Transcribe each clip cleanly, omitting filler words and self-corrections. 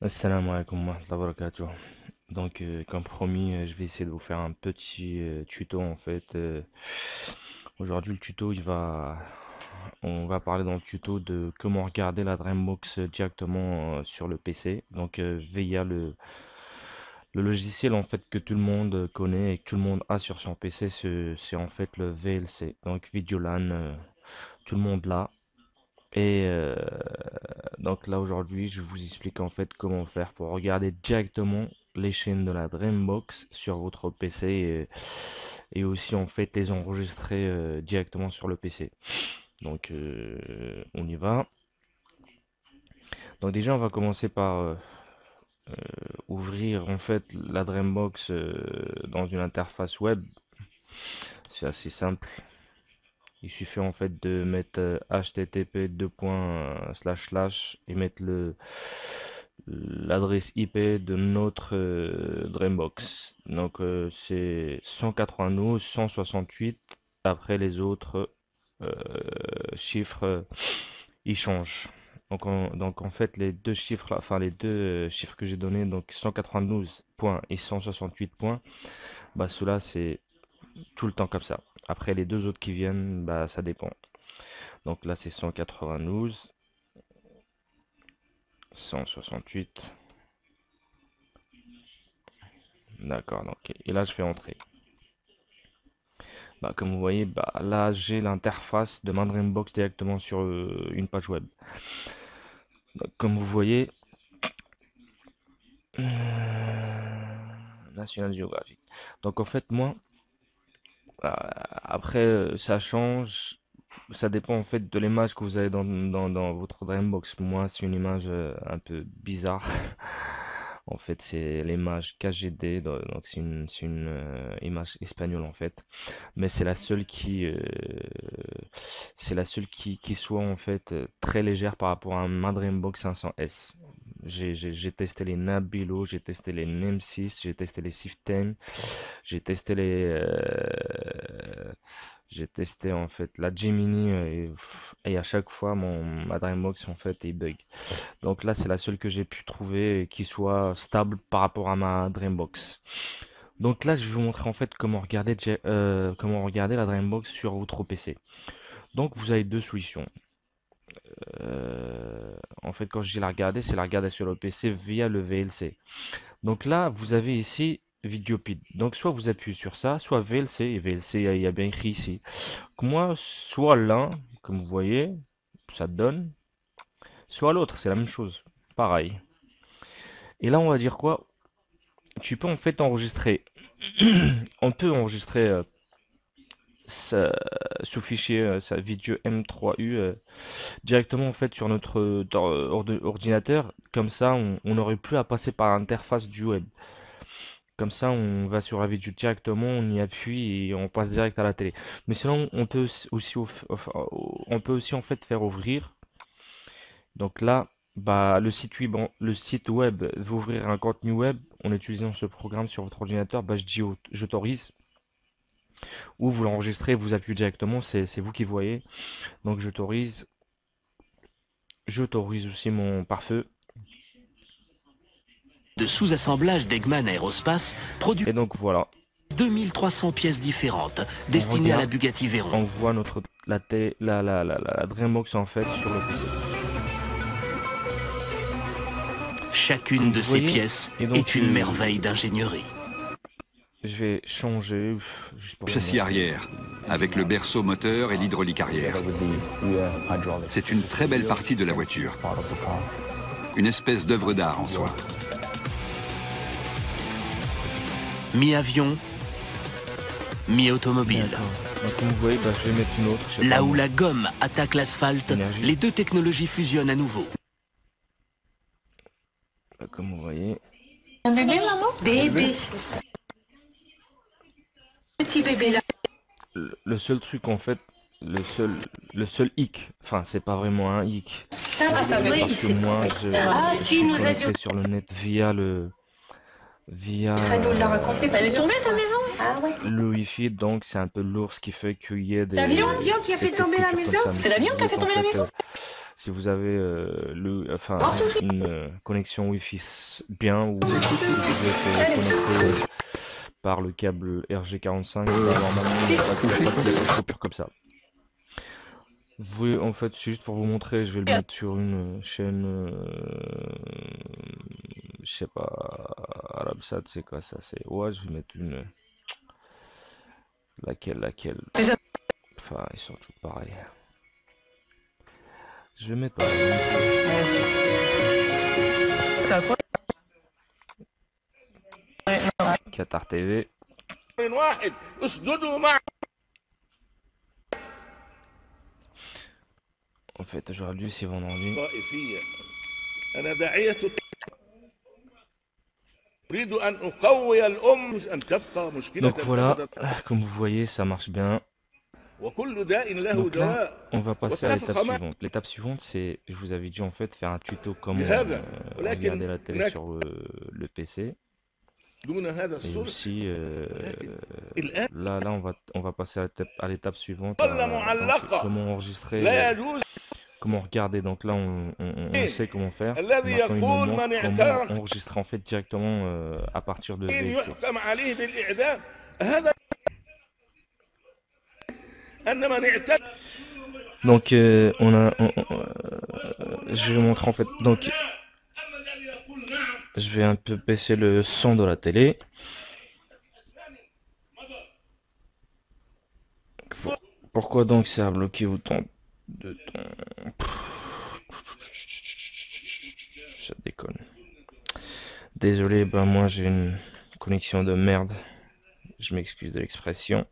Assalamu alaikum wa rahmatullahi wa barakatuh. Donc, comme promis, je vais essayer de vous faire un petit tuto en fait. Aujourd'hui, le tuto, on va parler dans le tuto de comment regarder la Dreambox directement sur le PC. Donc, via le logiciel en fait que tout le monde connaît et que tout le monde a sur son PC, c'est en fait le VLC. Donc, Videolan, tout le monde l'a. Et donc là aujourd'hui, je vous explique en fait comment faire pour regarder directement les chaînes de la Dreambox sur votre PC et aussi en fait les enregistrer directement sur le PC. Donc on y va. Donc déjà on va commencer par ouvrir en fait la Dreambox dans une interface web. C'est assez simple. Il suffit en fait de mettre http et mettre l'adresse IP de notre Dreambox. Donc c'est 192 168. Après les autres euh, chiffres, ils changent. Donc en fait les deux chiffres, enfin les deux chiffres que j'ai donnés, donc 192 points et 168 points, bah cela c'est tout le temps comme ça. Après les deux autres qui viennent, bah ça dépend. Donc là c'est 192, 168. D'accord, donc et là je fais entrer. Bah, comme vous voyez, bah, là j'ai l'interface de ma Dreambox directement sur une page web. Donc, comme vous voyez, National Geographic. Donc en fait moi, après ça change, ça dépend en fait de l'image que vous avez dans votre Dreambox. Moi c'est une image un peu bizarre. En fait, c'est l'image KGD, donc c'est une image espagnole en fait, mais c'est la seule qui soit en fait très légère par rapport à ma Dreambox 500S. J'ai testé les Nabilo, j'ai testé les Nem6, j'ai testé les Siften, j'ai testé j'ai testé en fait la Gemini et à chaque fois ma Dreambox en fait il bug. Donc là, c'est la seule que j'ai pu trouver qui soit stable par rapport à ma Dreambox. Donc là, je vais vous montrer en fait comment regarder la Dreambox sur votre PC. Donc vous avez deux solutions. En fait, quand je dis la regarder, c'est la regarder sur le PC via le VLC. Donc là, vous avez ici Videopid. Donc soit vous appuyez sur ça, soit VLC. Et VLC, il y a bien écrit ici. Donc moi, soit l'un, comme vous voyez, ça donne, soit l'autre, c'est la même chose. Pareil. Et là, on va dire quoi? Tu peux en fait enregistrer. On peut enregistrer ce fichier, sa vidéo M3U directement en fait sur notre ordinateur. Comme ça, on n'aurait plus à passer par l'interface du web. Comme ça, on va sur la vidéo directement, on y appuie et on passe direct à la télé. Mais sinon, on peut aussi en fait faire ouvrir. Donc là, bah, le site web veut ouvrir un contenu web en utilisant ce programme sur votre ordinateur. Bah, je dis j'autorise. Ou vous l'enregistrez, vous appuyez directement, c'est vous qui voyez. Donc j'autorise. J'autorise aussi mon pare-feu. De sous-assemblage d'Eggman Aerospace produit Et donc voilà, 2300 pièces différentes on destinées à la regarde, Bugatti Veyron. on voit la Dreambox en fait sur le PC. Chacune Comme de vous ces voyez, pièces et est donc une merveille d'ingénierie. je vais changer juste pour vous Châssis montrer. arrière, avec le berceau moteur et l'hydraulique arrière. C'est une très belle partie de la voiture. Une espèce d'œuvre d'art en soi. Mi-avion, mi-automobile. D'accord. Donc, comme vous voyez, bah, je vais mettre une autre. Je sais pas Là où moi. la gomme attaque l'asphalte, Énergie. les deux technologies fusionnent à nouveau. Bah, comme vous voyez. Un bébé, maman? Bébé. Petit bébé là. Le seul truc en fait, le seul hic, enfin c'est pas vraiment un hic, Ah, ça va, il parce que sait moi Ah, je si, suis il nous a connecté dit. sur le net via Ça nous l'a raconté. Elle est tombée ta maison? Ah ouais. le wifi, donc c'est un peu lourd, ce qui fait qu'il y a des L'avion qui a fait tomber la petites coupures maison? comme ça. C'est l'avion qui a fait Donc, tomber en la fait, maison? Si vous avez une connexion Wi-Fi bien ou vous êtes connecté par le câble RG45, normalement il n'y a pas de coupure comme ça. Vous pouvez, en fait, c'est juste pour vous montrer, je vais le mettre sur une chaîne, je sais pas, Arabsat, c'est quoi ça? C'est ouais, je vais mettre une, laquelle? Enfin, ils sont tous pareils. Je vais mettre par exemple Qatar TV. En fait, aujourd'hui, c'est vendredi. Donc voilà, comme vous voyez, ça marche bien. Donc là, on va passer à l'étape suivante. L'étape suivante, c'est, je vous avais dit en fait, faire un tuto comment regarder la télé sur le PC. Et aussi, là, on va passer à l'étape suivante, donc, comment enregistrer, comment regarder. Donc là, on sait comment faire. Maintenant, il nous montre comment enregistrer en fait directement à partir de VLC. Donc, je vais vous montrer en fait. Donc, je vais un peu baisser le son de la télé. Pourquoi donc ça a bloqué autant de temps? Ça déconne. Désolé, ben moi j'ai une connexion de merde. Je m'excuse de l'expression.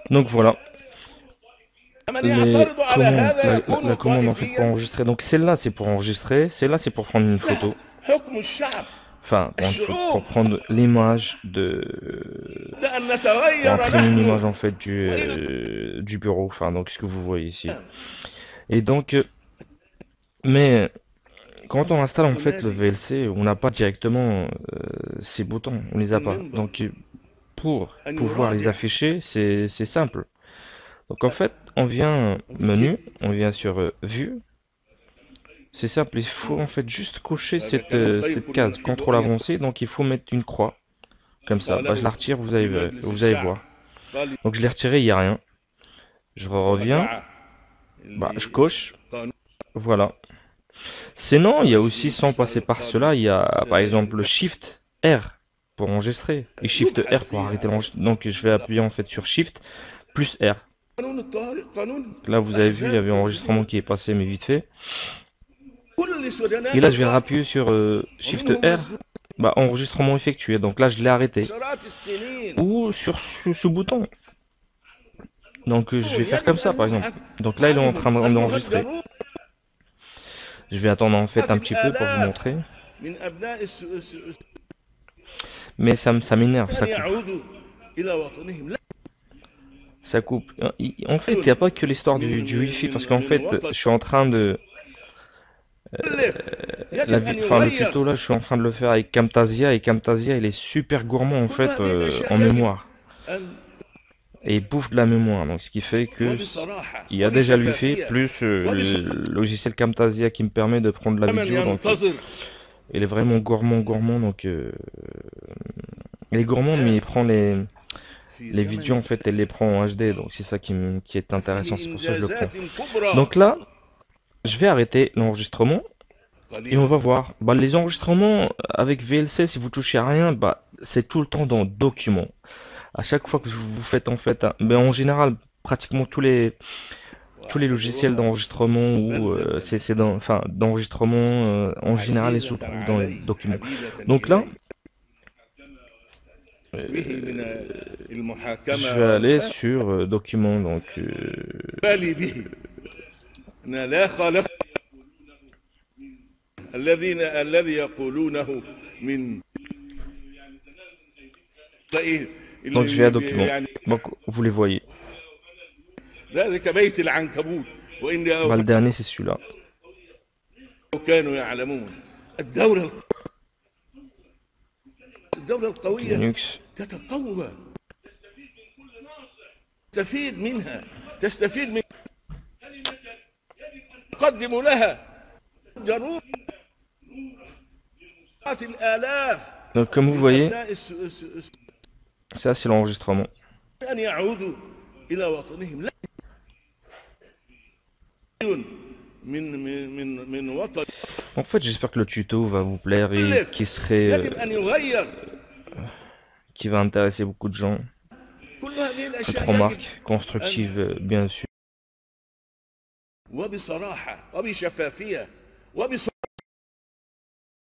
Donc voilà. La commande en fait pour enregistrer. Donc celle-là c'est pour enregistrer, celle-là c'est pour prendre une photo. Enfin, pour prendre l'image pour imprimer une image en fait du bureau. Enfin, donc ce que vous voyez ici. Et donc, mais quand on installe en fait le VLC, on n'a pas directement ces boutons, on les a pas. Donc pour pouvoir les afficher, c'est simple. Donc en fait, on vient menu, on vient sur vue. C'est simple, il faut en fait juste cocher cette case contrôle avancé. Donc il faut mettre une croix comme ça. Bah, je la retire, vous allez voir. Donc je l'ai retiré, il n'y a rien. Je reviens, bah, je coche, voilà. Sinon, il y a aussi, sans passer par cela, il y a par exemple le Shift R pour enregistrer et Shift R pour arrêter l'enregistrement. Donc je vais appuyer en fait sur Shift plus R. Là vous avez vu, il y avait un enregistrement qui est passé mais vite fait. Et là je vais appuyer sur Shift R, bah, enregistrement effectué. Donc là je l'ai arrêté. Ou sur ce bouton. Donc je vais faire comme ça par exemple. Donc là il est en train d'enregistrer. Je vais attendre en fait un petit peu pour vous montrer. Mais ça m'énerve, ça coupe. Ça coupe. En fait, il n'y a pas que l'histoire du Wi-Fi, parce qu'en fait, je suis en train de... le tuto là, je suis en train de le faire avec Camtasia, et Camtasia, il est super gourmand en fait en mémoire. Et il bouffe de la mémoire, donc ce qui fait que il y a déjà le Wi-Fi, plus le logiciel Camtasia qui me permet de prendre la vidéo, donc il est vraiment gourmand, donc il est gourmand, mais il prend les vidéos en fait, elle les prend en HD, donc c'est ça qui est intéressant, c'est pour ça que je le prends. Donc là, je vais arrêter l'enregistrement et on va voir. Bah, les enregistrements avec VLC, si vous touchez à rien, bah, c'est tout le temps dans Documents. À chaque fois que vous faites en fait, mais en général, pratiquement tous les logiciels d'enregistrement ou d'enregistrement en général, ils se trouvent dans les documents. Donc là, je vais aller sur documents, donc donc je vais à documents. Donc vous les voyez. Bah, le dernier c'est celui-là. Linux. تستفيد منها تستفيد من تقدم لها جنود الآلاف Donc comme vous voyez, أبناء ça c'est l'enregistrement. أن يعودوا إلى وطنهم لا من وطن En fait, j'espère que le tuto va vous plaire et يجب أن يغير qui va intéresser beaucoup de gens. كل هذه Cette الأشياء يجب remarque constructive, bien sûr. وبصراحة وبشفافية وبصراحة